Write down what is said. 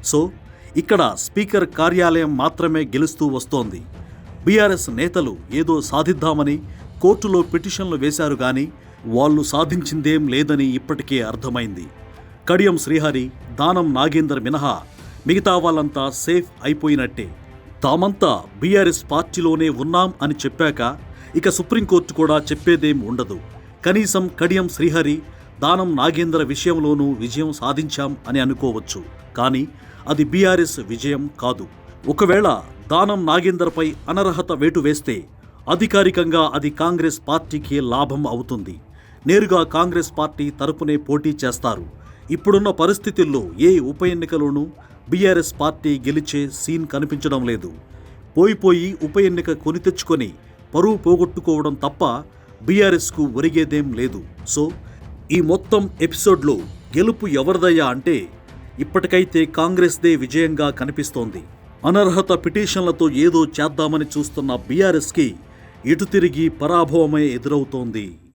So ఇక్కడ speaker కార్యాలయం మాత్రమే గెలుస్తూ వస్తోంది. బీఆర్ఎస్ నేతలు ఏదో సాధిద్దామని కోర్టులో పిటిషన్లు వేశారు గాని వాళ్ళు సాధించిందేం లేదని ఇప్పటికే అర్థమైంది. కడియం శ్రీహరి, దానం నాగేందర్ మినహా మిగతా వాళ్ళంతా సేఫ్ అయిపోయినట్టే. తామంతా బీఆర్ఎస్ పార్టీలోనే ఉన్నాం అని చెప్పాక ఇక సుప్రీంకోర్టు కూడా చెప్పేదేం ఉండదు. కనీసం కడియం శ్రీహరి, దానం నాగేంద్ర విషయంలోనూ విజయం సాధించాం అని అనుకోవచ్చు. కానీ అది బీఆర్ఎస్ విజయం కాదు. ఒకవేళ దానం నాగేందర్పై అనర్హత వేటు వేస్తే అధికారికంగా అది కాంగ్రెస్ పార్టీకి లాభం అవుతుంది. నేరుగా కాంగ్రెస్ పార్టీ తరపునే పోటీ చేస్తారు. ఇప్పుడున్న పరిస్థితుల్లో ఏ ఉప ఎన్నికలోనూ బీఆర్ఎస్ పార్టీ గెలిచే సీన్ కనిపించడం లేదు. పోయి ఉప ఎన్నిక కొని తెచ్చుకొని పరువు పోగొట్టుకోవడం తప్ప బీఆర్ఎస్కు ఒరిగేదేం లేదు. సో ఈ మొత్తం ఎపిసోడ్లో గెలుపు ఎవరిదయ్యా అంటే ఇప్పటికైతే కాంగ్రెస్దే విజయంగా కనిపిస్తోంది. అనర్హత పిటిషన్లతో ఏదో చేద్దామని చూస్తున్న బీఆర్ఎస్కి ఇటు తిరిగి పరాభవమే ఎదురవుతోంది.